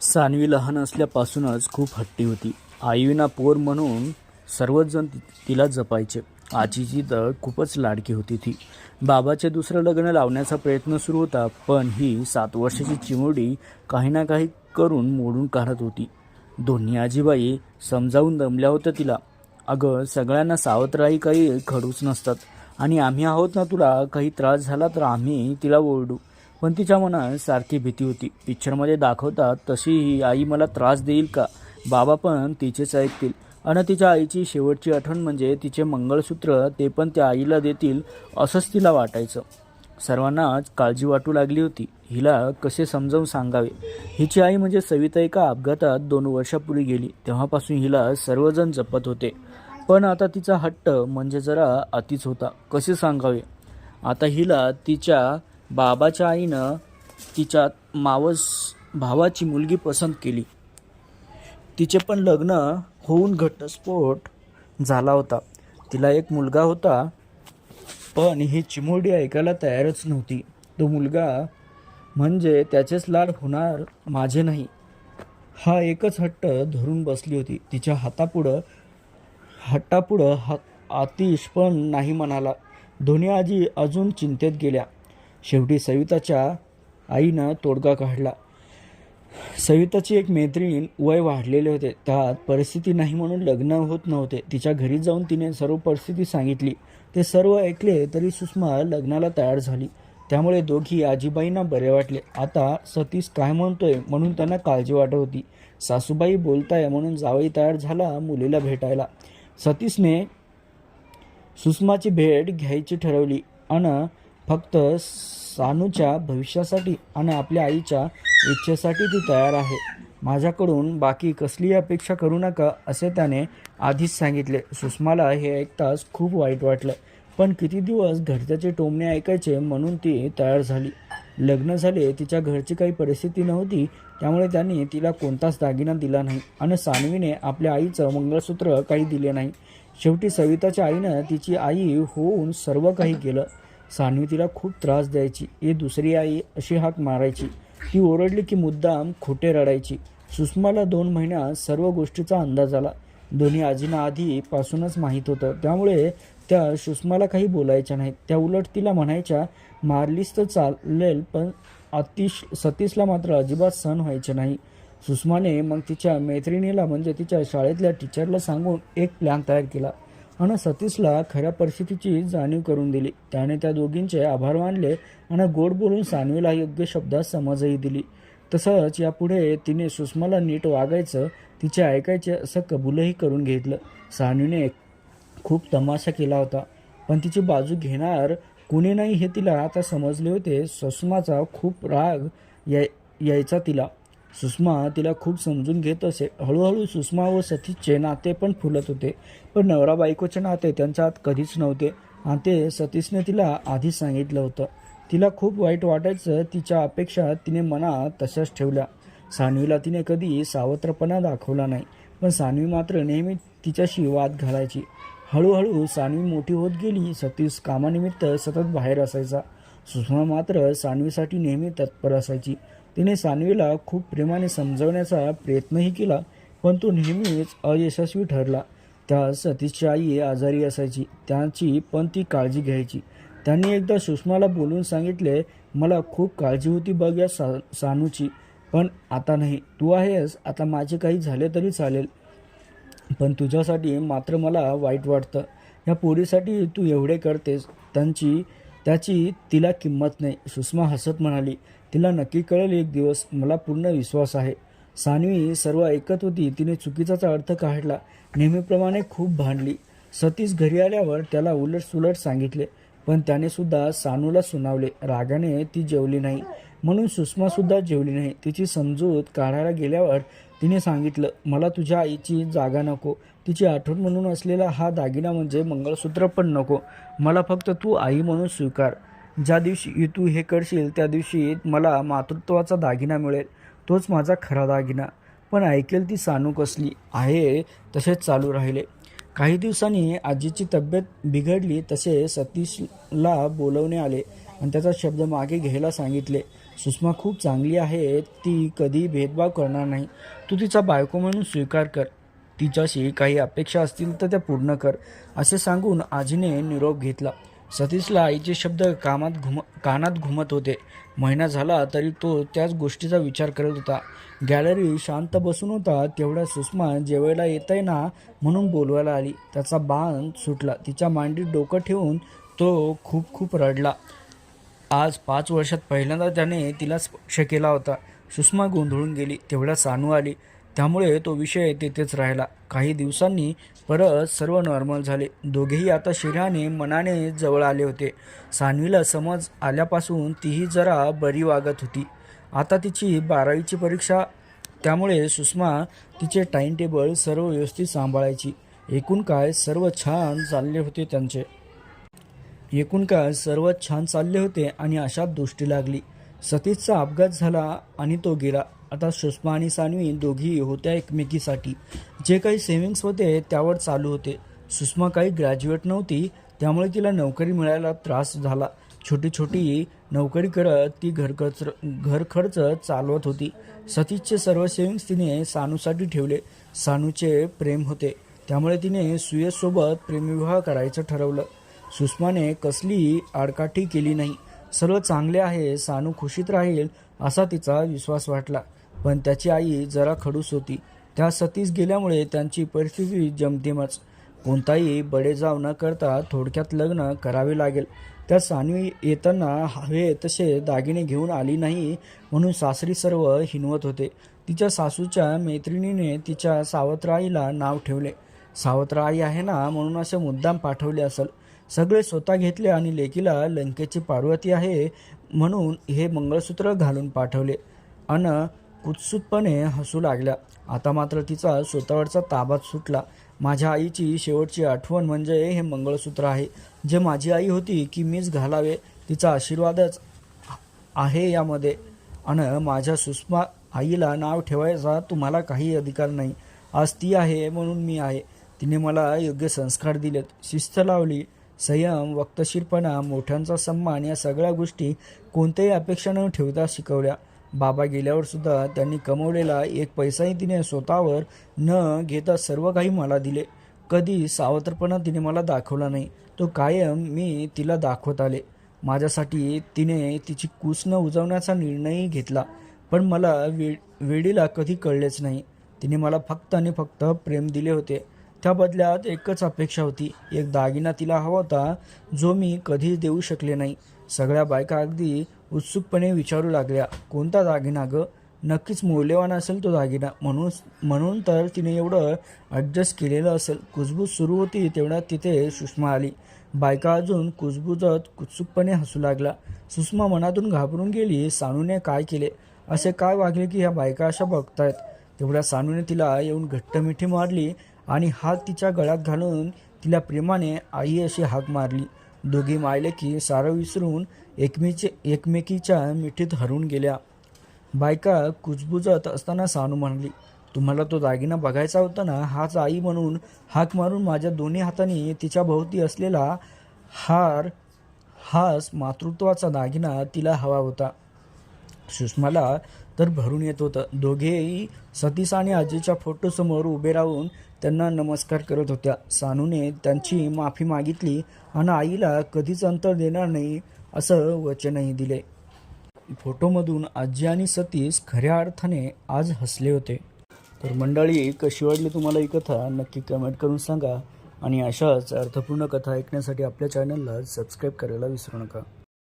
सान्वी लहान असल्यापासूनच खूप हट्टी होती. आईविना पोर म्हणून सर्वच जण तिला जपायचे. आजीची तर खूपच लाडकी होती ती. बाबाचे दुसरं लग्न लावण्याचा प्रयत्न सुरू होता, पण ही 7 वर्षाची चिमुरडी काही ना काही करून मोडून काढत होती. दोन्ही आजीबाई समजावून दमल्या होत्या तिला. अगं, सगळ्यांना सावत्र राही काही खडूच नसतात, आणि आम्ही आहोत ना, तुला काही त्रास झाला तर आम्ही तिला ओरडू. पण तिच्या मनात सारखी भीती होती. पिक्चरमध्ये दाखवतात तशी ही आई मला त्रास देईल का, बाबा पण तिचेच ऐकतील, आणि तिच्या आईची शेवटची आठवण म्हणजे तिचे मंगळसूत्र, ते पण त्या आईला देतील असंच तिला वाटायचं. सर्वांनाच काळजी वाटू लागली होती. हिला कसे समजावून सांगावे. हिची आई म्हणजे सविता एका अपघातात 2 वर्षापूर्वी गेली. तेव्हापासून हिला सर्वजण जपत होते, पण आता तिचा हट्ट म्हणजे जरा अतिच होता. कसे सांगावे. आता हिला तिच्या बाबाच्या आईनं तिच्या मावस भावाची मुलगी पसंत केली. तिचे पण लग्न होऊन घटस्फोट झाला होता. तिला एक मुलगा होता, पण ही चिमुरडी ऐकायला तयारच नव्हती. तो मुलगा म्हणजे त्याचेच लाड होणार, माझे नाही, हा एकच हट्ट धरून बसली होती. तिच्या हट्टापुढं आतिश पण नाही म्हणाला. दोन्ही आजी अजून चिंतेत गेल्या. शेवटी सविताच्या आईनं तोडगा काढला. सविताची एक मैत्रीण, वय वाढलेले होते, त्यात परिस्थिती नाही म्हणून लग्न होत नव्हते. तिच्या घरी जाऊन तिने सर्व परिस्थिती सांगितली. ते सर्व ऐकले तरी सुषमा लग्नाला तयार झाली. त्यामुळे दोघी आजीबाईंना बरे वाटले. आता सतीश काय म्हणतोय म्हणून त्यांना काळजी वाटत होती. सासूबाई बोलताय म्हणून जावई तयार झाला मुलीला भेटायला. सतीशने सुषमाची भेट घ्यायची ठरवली, आणि फक्त सानूच्या भविष्यासाठी आणि आपल्या आईच्या इच्छेसाठी ती तयार आहे. माझ्याकडून बाकी कसली अपेक्षा करू नका, असे त्याने आधीच सांगितले. सुषमाला हे ऐकताच खूप वाईट वाटलं, पण किती दिवस घरच्याचे टोमणे ऐकायचे म्हणून ती तयार झाली. लग्न झाले. तिच्या घरची काही परिस्थिती नव्हती, त्यामुळे त्यांनी तिला कोणताच दागिना दिला नाही, आणि सानवीने आपल्या आईचं मंगळसूत्र काही दिले नाही. शेवटी सविताच्या आईनं तिची आई होऊन सर्व काही केलं. सानवी तिला खूप त्रास द्यायची. ही दुसरी आई अशी हाक मारायची. ती ओरडली की मुद्दाम खोटे रडायची. सुषमाला 2 महिन्यात सर्व गोष्टीचा अंदाज आला. दोन्ही आजींना आधीपासूनच माहीत होतं, त्यामुळे त्या सुषमाला काही बोलायच्या नाहीत. त्या उलट तिला म्हणायच्या, मारलीस तर चालेल, पण सतीशला मात्र अजिबात सहन व्हायचे नाही. सुषमाने मग तिच्या मैत्रिणीला म्हणजे तिच्या शाळेतल्या टीचरला सांगून एक प्लॅन तयार केला, आणि सतीशला खऱ्या परिस्थितीची जाणीव करून दिली. त्याने त्या दोघींचे आभार मानले आणि गोड बोलून सानवीला योग्य शब्दात समजही दिली. तसंच यापुढे तिने सुषमाला नीट वागायचं, तिचे ऐकायचे असं कबूलही करून घेतलं. सानवीने खूप तमाशा केला होता, पण तिची बाजू घेणार कुणी नाही हे तिला आता समजले होते. सुषमाचा खूप राग यायचा तिला. सुषमा तिला खूप समजून घेत असे. हळूहळू सुषमा व सतीशचे नाते पण फुलत होते, पण नवरा बायकोचे नाते त्यांच्यात कधीच नव्हते, आणि ते सतीशने तिला आधीच सांगितलं होतं. तिला खूप वाईट वाटायचं. तिच्या अपेक्षा तिने मनात तशाच ठेवल्या. सानवीला तिने कधी सावत्रपणा दाखवला नाही, पण सानवी मात्र नेहमी तिच्याशी वाद घालायची. हळूहळू सानवी मोठी होत गेली. सतीश कामानिमित्त सतत बाहेर असायचा. सुषमा मात्र सानवीसाठी नेहमी तत्पर असायची. तिने सानवीला खूप प्रेमाने समजवण्याचा प्रयत्नही केला, पण तो नेहमीच अयशस्वी ठरला. त्या सतीशची आई आजारी असायची, त्याची पण ती काळजी घ्यायची. त्यांनी एकदा सुषमाला बोलून सांगितले, मला खूप काळजी होती बघ या सानूची, पण आता नाही. तू आहेस, आता माझे काही झाले तरी चालेल, पण तुझ्यासाठी मात्र मला वाईट वाटतं. या पोरीसाठी तू एवढे करतेस, त्याची तिला किंमत नाही. सुषमा हसत म्हणाली, तिला नक्की कळेल एक दिवस, मला पूर्ण विश्वास आहे. सानवी सर्व ऐकत होती. तिने चुकीचा अर्थ काढला. नेहमीप्रमाणे खूप भांडली. सतीश घरी आल्यावर त्याला उलटसुलट सांगितले, पण त्याने सुद्धा सानूला सुनावले. रागाने ती जेवली नाही म्हणून सुषमा सुद्धा जेवली नाही. तिची समजूत काढायला गेल्यावर तिने सांगितलं, मला तुझ्या आईची जागा नको, तिची आठवण म्हणून असलेला हा दागिना म्हणजे मंगळसूत्र पण नको. मला फक्त तू आई म्हणून स्वीकार. ज्या दिवशी तू हे करशील त्या दिवशी मला मातृत्वाचा दागिना मिळेल, तोच माझा खरा दागिना. पण ऐकेल ती सानू कसली आहे तसेच चालू राहिले. काही दिवसांनी आजीची तब्येत बिघडली. तसे सतीशला बोलवणे आले आणि त्याचा शब्द मागे घ्यायला सांगितले. सुषमा खूप चांगली आहे, ती कधी भेदभाव करणार नाही. तू तिचा बायको म्हणून स्वीकार कर. तिच्याशी काही अपेक्षा असतील तर त्या पूर्ण कर, असे सांगून आजीने निरोप घेतला. सतीशला आईचे शब्द कानात घुमत होते. महिना झाला तरी तो त्याच गोष्टीचा विचार करत होता. गॅलरी शांत बसून होता तेवढ्या सुषमा जेवायला येतंय ना म्हणून बोलवायला आली. त्याचा बाण सुटला. तिच्या मांडीत डोकं ठेवून तो खूप खूप रडला. आज 5 वर्षात पहिल्यांदा त्याने तिला स्पर्श केला होता. सुषमा गोंधळून गेली. तेवढ्या सानू आली. त्यामुळे तो विषय तेथेच राहिला. काही दिवसांनी परत सर्व नॉर्मल झाले. दोघेही आता शरीराने मनाने जवळ आले होते. सान्वीला समज आल्यापासून तीही जरा बरी वागत होती. आता तिची 12वीची परीक्षा, त्यामुळे सुषमा तिचे टाइम टेबल सर्व व्यवस्थित सांभाळायची. एकूण काय सर्व छान चालले होते आणि अशात दृष्टी लागली. सतीशचा अपघात झाला आणि तो गेला. आता सुषमा आणि सान्वी दोघी होत्या एकमेकीसाठी. जे काही सेव्हिंग्स होते त्यावर चालू होते. सुषमा काही ग्रॅज्युएट नव्हती, त्यामुळे तिला नोकरी मिळायला त्रास झाला. छोटी छोटी नोकरी करत ती घर खर्च चालवत होती. सतीशचे सर्व सेव्हिंग्स तिने सानूसाठी ठेवले. सानूचे प्रेम होते, त्यामुळे तिने सुयशसोबत प्रेमविवाह करायचं ठरवलं. सुषमाने कसलीही आडकाठी केली नाही. सर्व चांगले आहे, सानू खुशीत राहील असा तिचा विश्वास वाटला. पण त्याची आई जरा खडूस होती. त्या सतीश गेल्यामुळे त्यांची परिस्थिती जमतेमच. कोणताही बडेजाव न करता थोडक्यात लग्न करावे लागेल. त्या सानवी येताना हवे तसे दागिने घेऊन आली नाही म्हणून सासरी सर्व हिनवत होते. तिच्या सासूच्या मैत्रिणीने तिच्या सावत्र आईला नाव ठेवले. सावत्र आई आहे ना म्हणून असे मुद्दाम पाठवले असेल. सगळे स्वतः घेतले आणि लेकीला लंकेची पार्वती आहे म्हणून हे मंगळसूत्र घालून पाठवले. अन कुत्सुकपणे हसू लागल्या. आता मात्र तिचा स्वतःवरचा ताबाच सुटला. माझ्या आईची शेवटची आठवण म्हणजे हे मंगळसूत्र आहे, जे माझी आई होती की मीच घालावे. तिचा आशीर्वादच आहे यामध्ये. अन माझ्या सुषमा आईला नाव ठेवायचा तुम्हाला काही अधिकार नाही. आज ती आहे म्हणून मी आहे. तिने मला योग्य संस्कार दिलेत, शिस्त लावली, संयम, वक्तशीरपणा, मोठ्यांचा सन्मान या सगळ्या गोष्टी कोणत्याही अपेक्षा न ठेवता शिकवल्या. बाबा गेल्यावर सुद्धा त्यांनी कमवलेला एक पैसाही तिने स्वतःवर न घेता सर्व काही मला दिले. कधी सावत्रपणा तिने मला दाखवला नाही, तो कायम मी तिला दाखवत आले. माझ्यासाठी तिने तिची कूस न उजवण्याचा निर्णयही घेतला, पण मला वेडीला कधी कळलेच नाही. तिने मला फक्त आणि फक्त प्रेम दिले होते. त्या बदल्यात एकच अपेक्षा होती, एक दागिना तिला हवा होता, जो मी कधीच देऊ शकले नाही. सगळ्या बायका अगदी उत्सुकपणे विचारू लागल्या, कोणता दागिना गं? नक्कीच मौल्यवान असेल तो दागिना, म्हणून तर तिने एवढं ॲडजस्ट केलेलं असेल. कुजबूज सुरू होती तेवढ्यात तिथे सुषमा आली. बायका अजून कुजबुजत उत्सुकपणे हसू लागला. सुषमा मनातून घाबरून गेली. सानूने काय केले? असे काय वागले की ह्या बायका अशा बघतायत? तेवढ्या सानूने तिला येऊन घट्ट मिठी मारली आणि हात तिच्या गळ्यात घालून तिला प्रेमाने आई अशी हाक मारली. दोघी मायले की सारं विसरून एकमेकीच्या मिठीत हरवून गेल्या. बायका कुजबुजत असताना सानू म्हणाली, तुम्हाला तो दागिना बघायचा होता ना? हाच आई म्हणून हाक मारून माझ्या दोन्ही हातांनी तिच्या भोवती असलेला हाच मातृत्वाचा दागिना तिला हवा होता. सुषमाला तर भरून येत होतं. दोघेही सतीश आणि आजीच्या फोटोसमोर उभे राहून त्यांना नमस्कार करत होत्या. सानूने त्यांची माफी मागितली आणि आईला कधीच अंतर देणार नाही असं वचनही दिले. फोटोमधून आजी आणि सतीश खऱ्या अर्थाने आज हसले होते. तर मंडळी, कशी वाटली तुम्हाला ही कथा नक्की कमेंट करून सांगा आणि अशाच अर्थपूर्ण कथा ऐकण्यासाठी आपल्या चॅनलला सबस्क्राईब करायला विसरू नका.